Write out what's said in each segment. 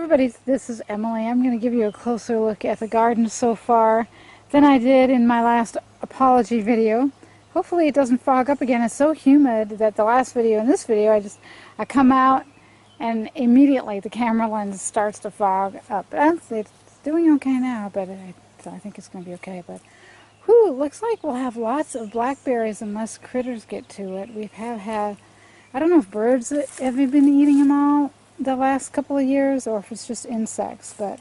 everybody, this is Emily. I'm going to give you a closer look at the garden so far than I did in my last apology video. Hopefully it doesn't fog up again. It's so humid that the last video and this video, I come out and immediately the camera lens starts to fog up. It's doing okay now, but I think it's going to be okay. But whew, looks like we'll have lots of blackberries unless critters get to it. We have had, I don't know if birds have been eating them all the last couple of years or if it's just insects, but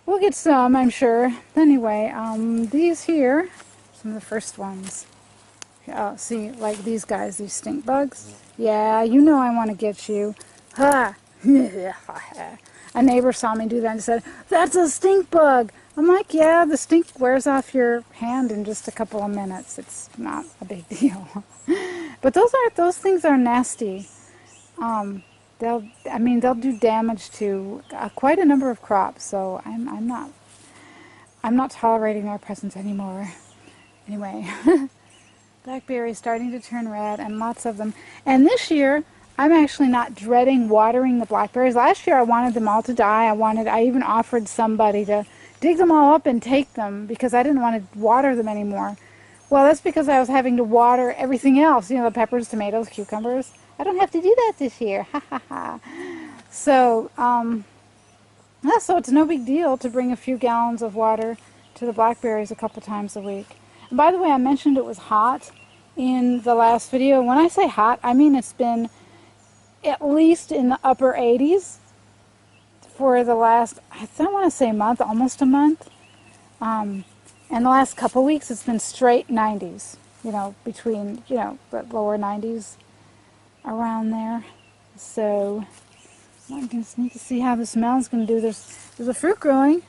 we'll get some, I'm sure. Anyway, these here, some of the first ones. Oh, see, like these guys, these stink bugs. Yeah, you know I want to get you. Ha! A neighbor saw me do that and said, "That's a stink bug." I'm like, yeah, the stink wears off your hand in just a couple of minutes. It's not a big deal. But those things are nasty. They'll do damage to quite a number of crops. So I'm not tolerating their presence anymore. Anyway, blackberries starting to turn red, and lots of them. And this year, I'm actually not dreading watering the blackberries. Last year, I wanted them all to die. I even offered somebody to dig them all up and take them because I didn't want to water them anymore. Well, that's because I was having to water everything else. You know, the peppers, tomatoes, cucumbers. I don't have to do that this year. Ha ha ha. So, yeah, so it's no big deal to bring a few gallons of water to the blackberries a couple times a week. And by the way, I mentioned it was hot in the last video. When I say hot, I mean it's been at least in the upper 80s for the last, I don't want to say month, almost a month. And the last couple weeks, it's been straight 90s. You know, between, you know, the lower 90s. Around there. So I just need to see how the smell's going to do. There's a fruit growing.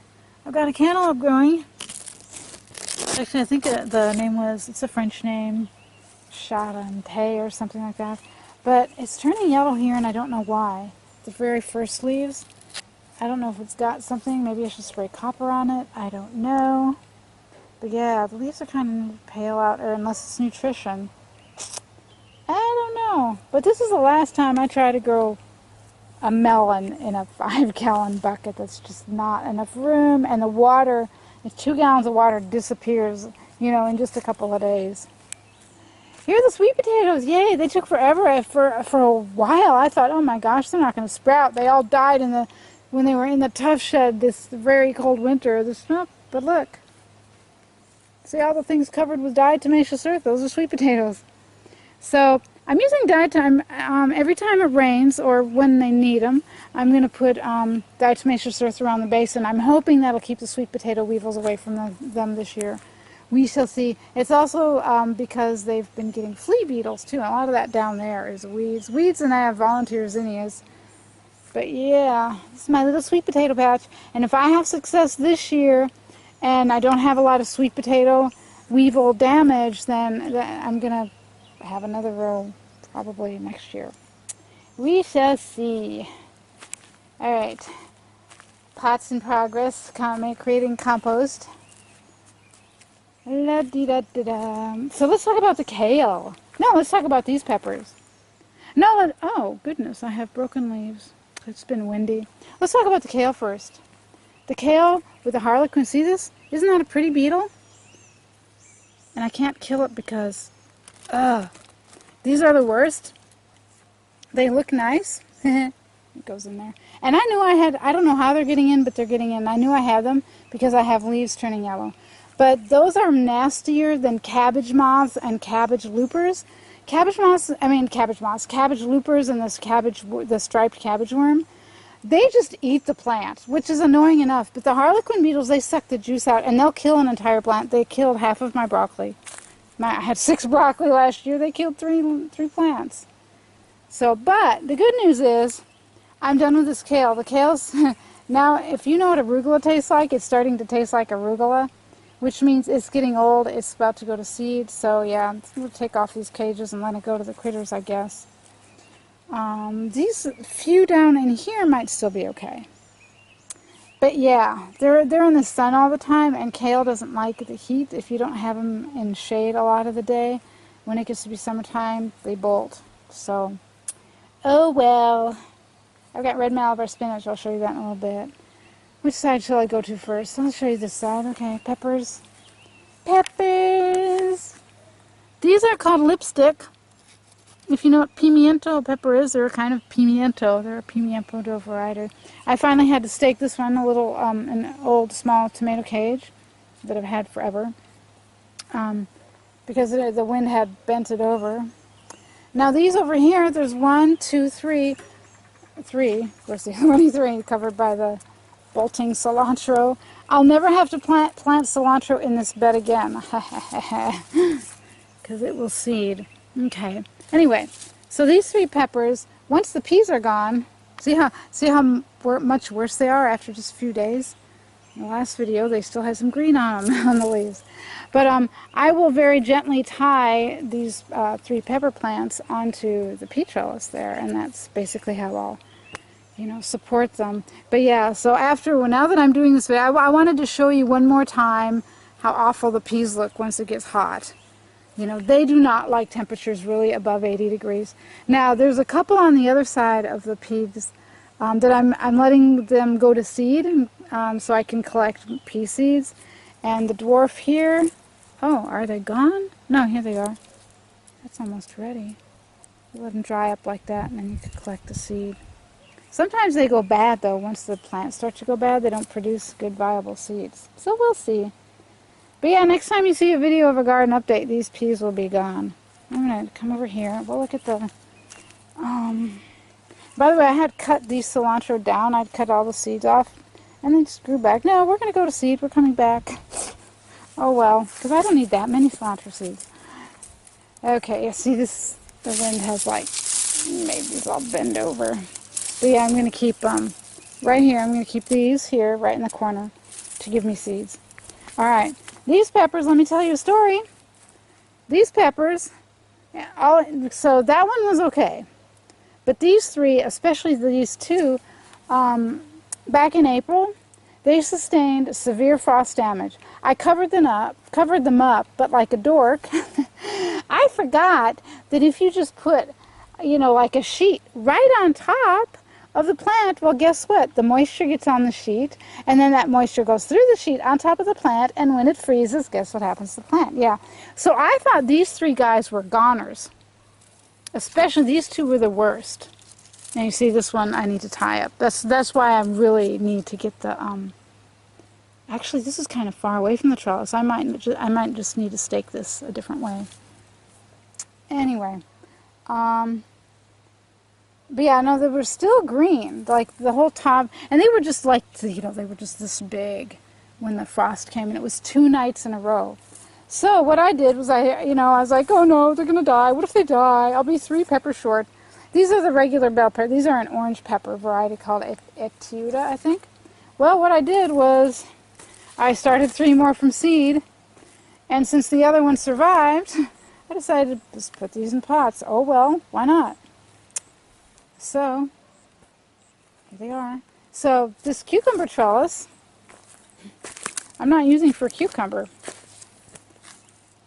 I've got a cantaloupe growing. Actually, I think the name was, it's a French name, Charente or something like that. But it's turning yellow here and I don't know why. The very first leaves, I don't know if it's got something. Maybe I should spray copper on it. I don't know. But yeah, the leaves are kind of pale out, or unless it's nutrition. I don't know, but this is the last time I try to grow a melon in a 5-gallon bucket. That's just not enough room, and the water, 2 gallons of water disappears, you know, in just a couple of days. Here are the sweet potatoes. Yay, they took forever. For a while, I thought, oh my gosh, they're not going to sprout. They all died when they were in the tough shed this very cold winter. But look. See all the things covered with diatomaceous earth? Those are sweet potatoes. So I'm using diatom every time it rains or when they need them. I'm going to put diatomaceous earth around the base, and I'm hoping that'll keep the sweet potato weevils away from them this year. We shall see. It's also because they've been getting flea beetles too. A lot of that down there is weeds, and I have volunteer zinnias. But yeah, this is my little sweet potato patch. And if I have success this year, and I don't have a lot of sweet potato weevil damage, then I'm going to have another row probably next year. We shall see. Alright, pots in progress, creating compost. La -dee -da -da -da. So let's talk about the kale. No, let's talk about these peppers. No, oh goodness, I have broken leaves. It's been windy. Let's talk about the kale first. The kale with the harlequin, see this? Isn't that a pretty beetle? And I can't kill it because these are the worst. They look nice. It goes in there. And I knew I don't know how they're getting in, but they're getting in. I knew I had them because I have leaves turning yellow. But those are nastier than cabbage moths and cabbage loopers. Cabbage loopers and the striped cabbage worm, they just eat the plant, which is annoying enough. But the harlequin beetles, they suck the juice out, and they'll kill an entire plant. They killed half of my broccoli. I had 6 broccoli last year. They killed three plants. So, but the good news is, I'm done with this kale. The kale's, now, if you know what arugula tastes like, it's starting to taste like arugula, which means it's getting old. It's about to go to seed. So, yeah, we'll take off these cages and let it go to the critters, I guess. These few down in here might still be okay. But yeah, they're in the sun all the time, and kale doesn't like the heat. If you don't have them in shade a lot of the day, when it gets to be summertime, they bolt. So, oh well. I've got red Malabar spinach. I'll show you that in a little bit. Which side shall I go to first? I'll show you this side. Okay, peppers. Peppers! These are called lipstick. If you know what pimiento pepper is, they're a kind of pimiento. They're a pimiento variety. I finally had to stake this one, a little, an old small tomato cage that I've had forever. Because the wind had bent it over. Now these over here, there's 1, 2, 3. Of course, there's only 3 covered by the bolting cilantro. I'll never have to plant cilantro in this bed again. Because it will seed. Okay. Anyway, so these 3 peppers, once the peas are gone, see how much worse they are after just a few days? In the last video, they still had some green on them, on the leaves. But I will very gently tie these 3 pepper plants onto the pea trellis there, and that's basically how I'll, support them. But yeah, so now that I'm doing this video, I wanted to show you one more time how awful the peas look once it gets hot. They do not like temperatures really above 80 degrees. Now, there's a couple on the other side of the peas that I'm letting them go to seed, so I can collect pea seeds. And the dwarf here, oh, are they gone? No, here they are. That's almost ready. You let them dry up like that, and then you can collect the seed. Sometimes they go bad, though. Once the plants start to go bad, they don't produce good, viable seeds. So we'll see. But yeah, next time you see a video of a garden update, these peas will be gone. I'm going to come over here. We'll look at the... By the way, I had cut these cilantro down. I'd cut all the seeds off, and they just grew back. No, we're going to go to seed. We're coming back. Oh well, because I don't need that many cilantro seeds. Okay, you see this, the wind has made these all bend over. But yeah, I'm going to keep right here. I'm going to keep these here, right in the corner, to give me seeds. Alright, these peppers, let me tell you a story. These peppers, so that one was okay. But these 3, especially these 2, back in April, they sustained severe frost damage. I covered them up, but like a dork, I forgot that if you just put, like a sheet right on top of the plant, well, guess what? The moisture gets on the sheet, and then that moisture goes through the sheet on top of the plant, and when it freezes, guess what happens to the plant? Yeah. So I thought these 3 guys were goners. Especially these 2 were the worst. And you see this one I need to tie up. That's why I really need to get the actually this is kind of far away from the trellis. I might just need to stake this a different way. Anyway, but yeah, no, they were still green, like the whole top, and they were just they were just this big when the frost came, and it was 2 nights in a row. So what I did was I was like, oh no, they're gonna die. What if they die? I'll be 3 peppers short. These are the regular bell pepper. These are an orange pepper variety called Etuda, I think. Well, what I did was I started 3 more from seed, and since the other one survived, I decided to just put these in pots. Oh well, why not? So, here they are. So, this cucumber trellis, I'm not using for cucumber.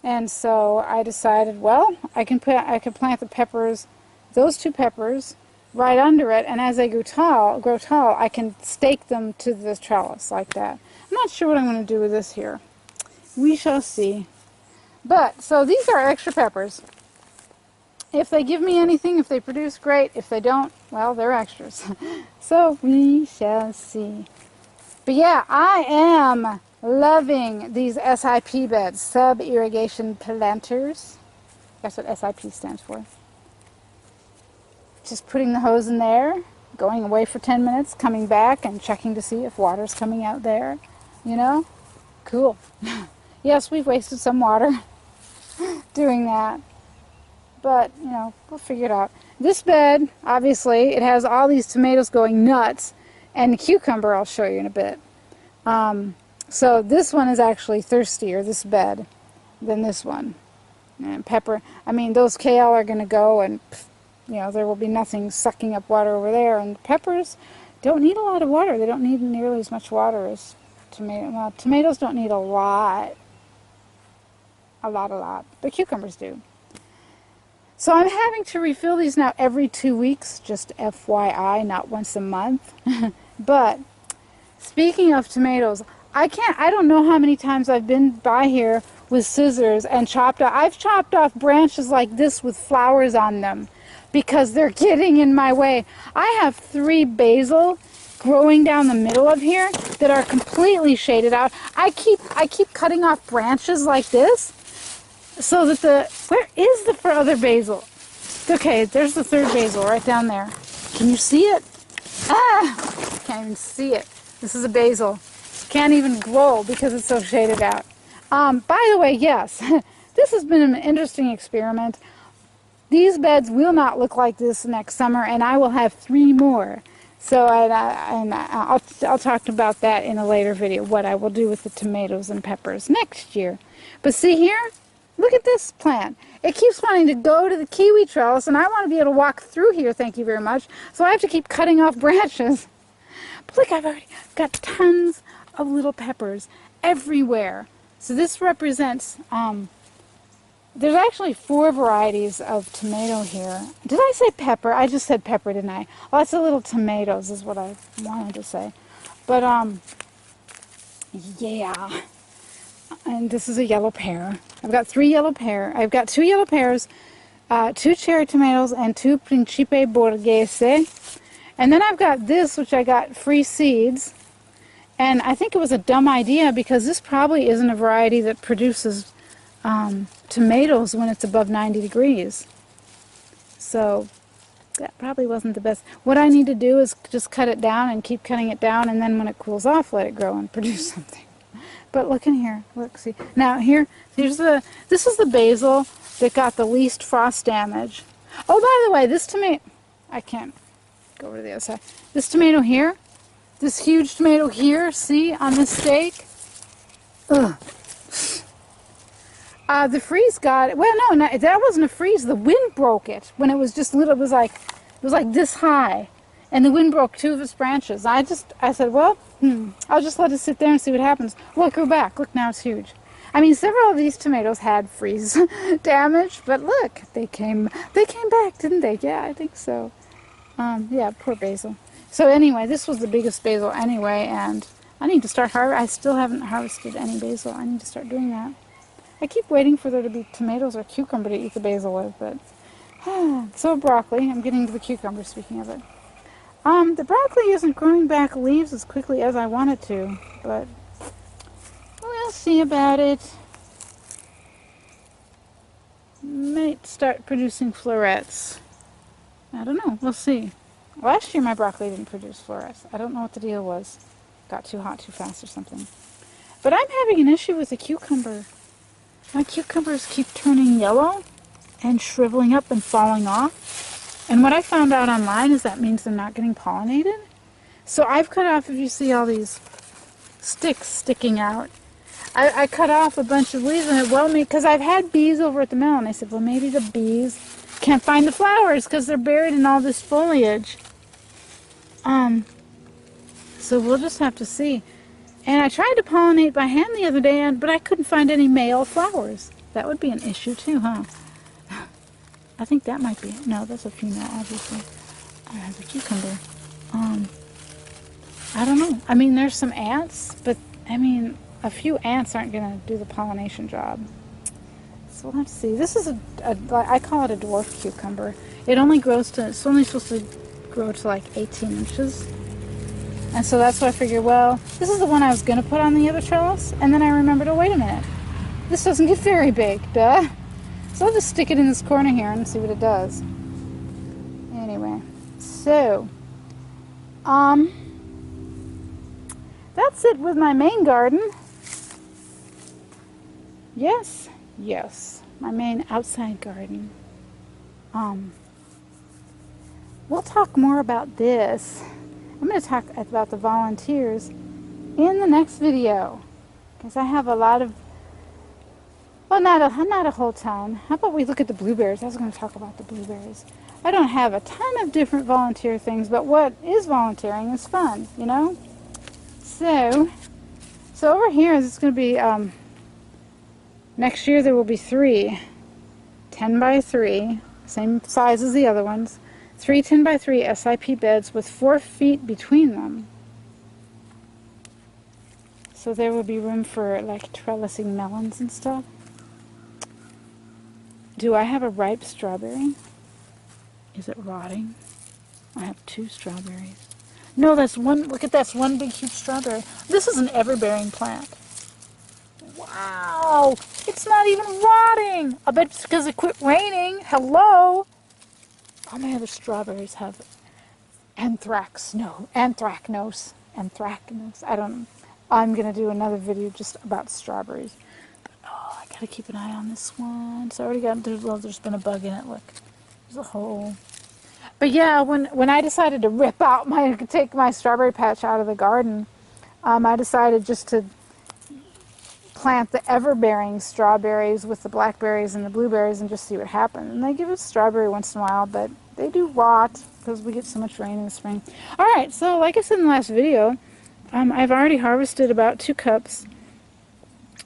And so I decided, well, I can plant the peppers, those 2 peppers, right under it, and as they grow tall, I can stake them to the trellis like that. I'm not sure what I'm going to do with this here. We shall see. But, so these are extra peppers. If they give me anything, if they produce, great. If they don't, well, they're extras. So we shall see. But yeah, I am loving these SIP beds, sub-irrigation planters. That's what SIP stands for. Just putting the hose in there, going away for 10 minutes, coming back and checking to see if water's coming out there. Cool. Yes, we've wasted some water doing that. But, we'll figure it out. This bed, obviously, it has all these tomatoes going nuts, and the cucumber I'll show you in a bit. So this one is actually thirstier, this bed, than this one. And pepper, those kale are going to go, and, there will be nothing sucking up water over there. And peppers don't need a lot of water. They don't need nearly as much water as tomatoes. Well, tomatoes don't need a lot. But cucumbers do. So I'm having to refill these now every 2 weeks, just FYI, not once a month. But speaking of tomatoes, I don't know how many times I've been by here with scissors and I've chopped off branches like this with flowers on them because they're getting in my way. I have 3 basil growing down the middle of here that are completely shaded out. I keep cutting off branches like this so that where is the other basil? Okay, there's the 3rd basil right down there. Can you see it? Ah, can't even see it. This is a basil. Can't even grow because it's so shaded out. By the way, yes, this has been an interesting experiment. These beds will not look like this next summer, and I will have 3 more. So I'll talk about that in a later video, what I will do with the tomatoes and peppers next year. But see here? Look at this plant. It keeps wanting to go to the kiwi trellis, and I want to be able to walk through here, thank you very much. So I have to keep cutting off branches. But look, I've already got tons of little peppers everywhere. So this represents, there's actually 4 varieties of tomato here. Did I say pepper? I just said pepper, didn't I? Lots of little tomatoes is what I wanted to say. But, yeah. And this is a yellow pear. I've got 3 yellow pear. I've got 2 yellow pears, 2 cherry tomatoes, and 2 Principe Borghese. And then I've got this, which I got free seeds. And I think it was a dumb idea because this probably isn't a variety that produces tomatoes when it's above 90 degrees. So that probably wasn't the best. What I need to do is just cut it down and keep cutting it down, and then when it cools off, let it grow and produce something. But look in here. Look, see. Now this is the basil that got the least frost damage. Oh, by the way, this tomato, I can't go over to the other side. This tomato here, this huge tomato here, see, on this stake? Ugh. The freeze got it. Well, no, that wasn't a freeze. The wind broke it when it was just little. It was like this high, and the wind broke 2 of its branches. I said, well, I'll just let it sit there and see what happens. Well, it grew back. Look, now it's huge. I mean, several of these tomatoes had freeze damage, but look, they came back, didn't they? Yeah, I think so. Yeah, poor basil. So anyway, this was the biggest basil anyway, and I need to start I still haven't harvested any basil. I need to start doing that. I keep waiting for there to be tomatoes or cucumber to eat the basil with, but so broccoli. I'm getting to the cucumber, speaking of it. The broccoli isn't growing back leaves as quickly as I want it to, but we'll see about it. Might start producing florets. I don't know. We'll see. Last year my broccoli didn't produce florets. I don't know what the deal was. Got too hot too fast or something. But I'm having an issue with the cucumber. My cucumbers keep turning yellow and shriveling up and falling off. And what I found out online is that means they're not getting pollinated. So I've cut off, if you see all these sticks sticking out, I cut off a bunch of leaves, and because I've had bees over at the mill, and I said, well, maybe the bees can't find the flowers because they're buried in all this foliage. So we'll just have to see. And I tried to pollinate by hand the other day, but I couldn't find any male flowers. That would be an issue too, huh? I think that might be. No, that's a female, obviously. The cucumber. I don't know. I mean, there's some ants, but I mean, a few ants aren't going to do the pollination job. So we'll have to see. This is I call it a dwarf cucumber. It only grows to, it's only supposed to grow to like 18 inches. And so that's why I figured, well, this is the one I was going to put on the other trellis. And then I remembered, oh, wait a minute. This doesn't get very big, duh. So I'll just stick it in this corner here and see what it does. Anyway, so, that's it with my main garden. Yes, my main outside garden. We'll talk more about this. I'm going to talk about the volunteers in the next video, because I have a lot of, well, not a whole ton. How about we look at the blueberries? I was going to talk about the blueberries. I don't have a ton of different volunteer things, but what is volunteering is fun, you know? So over here is going to be, next year there will be 3 10 by 3 same size as the other ones. 3 10x3 SIP beds with 4 feet between them. So there will be room for like trellising melons and stuff. Do I have a ripe strawberry? Is it rotting? I have 2 strawberries. No, that's one. Look at that's one big huge strawberry. This is an ever-bearing plant. Wow! It's not even rotting! I bet it's because it quit raining. Hello! All my other strawberries have anthracnose. I don't know. I'm going to do another video just about strawberries. But, oh, I got to keep an eye on this one. So I already got, there's been a bug in it. Look, there's a hole. But yeah, when I decided to take my strawberry patch out of the garden, I decided just to plant the ever-bearing strawberries with the blackberries and the blueberries and just see what happens. And they give us strawberry once in a while, but they do rot because we get so much rain in the spring. Alright, so like I said in the last video, I've already harvested about 2 cups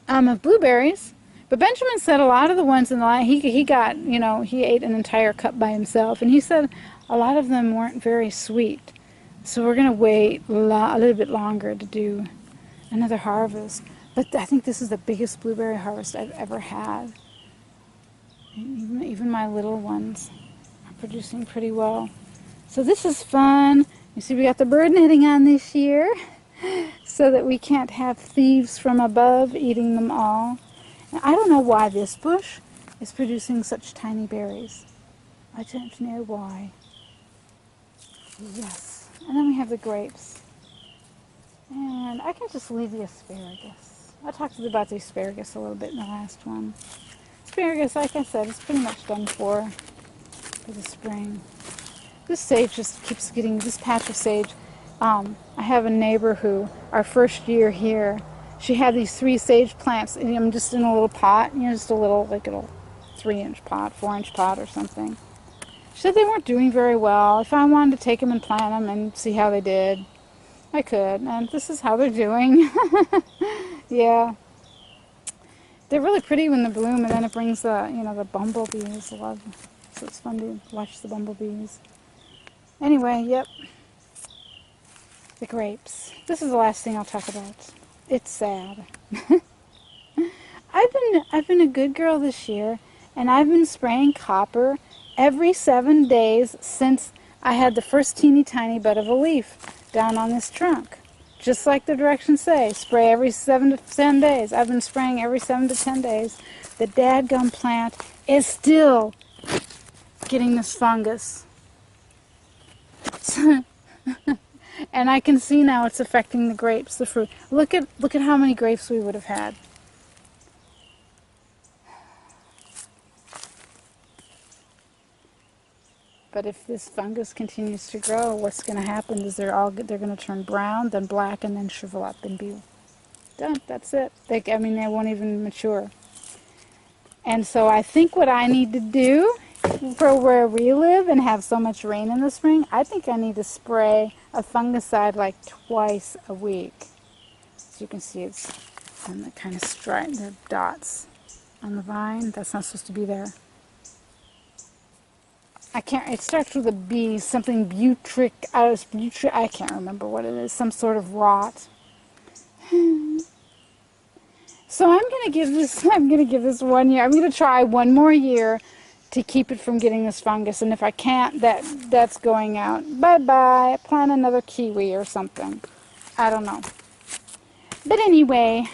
of blueberries. But Benjamin said a lot of the ones in the line, he got, you know, he ate an entire cup by himself. And he said a lot of them weren't very sweet. So we're going to wait a little bit longer to do another harvest. But I think this is the biggest blueberry harvest I've ever had. Even my little ones are producing pretty well. So this is fun. You see we got the bird netting on this year so that we can't have thieves from above eating them all. And I don't know why this bush is producing such tiny berries. I don't know why. Yes. And then we have the grapes. And I can just leave the asparagus. I talked about the asparagus a little bit in the last one. Asparagus, like I said, is pretty much done for the spring. This sage just keeps getting, this patch of sage. I have a neighbor who, our first year here, she had these 3 sage plants, and I'm just in a little pot, you know, just a little, like a little 3-inch pot, 4-inch pot or something. She said they weren't doing very well. If I wanted to take them and plant them and see how they did, I could, and this is how they're doing. Yeah. They're really pretty when they bloom, and then it brings the, you know, the bumblebees. So it's fun to watch the bumblebees. Anyway, yep. The grapes. This is the last thing I'll talk about. It's sad. I've been a good girl this year, and I've been spraying copper every 7 days since I had the first teeny tiny bud of a leaf down on this trunk. Just like the directions say, spray every 7 to 10 days. I've been spraying every 7 to 10 days. The dadgum plant is still getting this fungus. And I can see now it's affecting the grapes, the fruit. Look at how many grapes we would have had. But if this fungus continues to grow, what's going to happen is they're going to turn brown, then black, and then shrivel up and be done. That's it. They won't even mature. And so I think what I need to do for where we live and have so much rain in the spring, I think I need to spray a fungicide like twice a week. As you can see, it's on the kind of the dots on the vine. That's not supposed to be there. It starts with a B, something butric, I can't remember what it is, some sort of rot. So I'm going to give this 1 year, I'm going to try 1 more year to keep it from getting this fungus, and if I can't, that's going out. Bye-bye, plant another kiwi or something. I don't know. But anyway,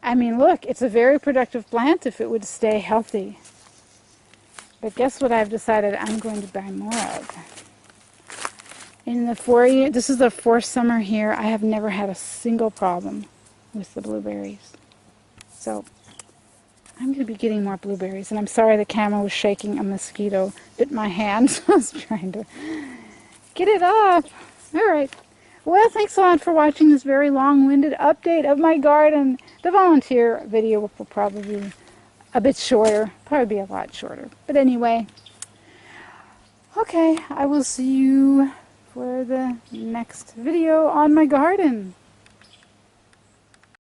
I mean, look, it's a very productive plant if it would stay healthy. But guess what I've decided I'm going to buy more of? In the 4 years, this is the 4th summer here, I have never had a single problem with the blueberries. So, I'm going to be getting more blueberries. And I'm sorry the camera was shaking. A mosquito bit my hand, so I was trying to get it off. Alright. Well, thanks a lot for watching this very long-winded update of my garden. The volunteer video will probably be a bit shorter, probably be a lot shorter. But anyway, okay, I will see you for the next video on my garden.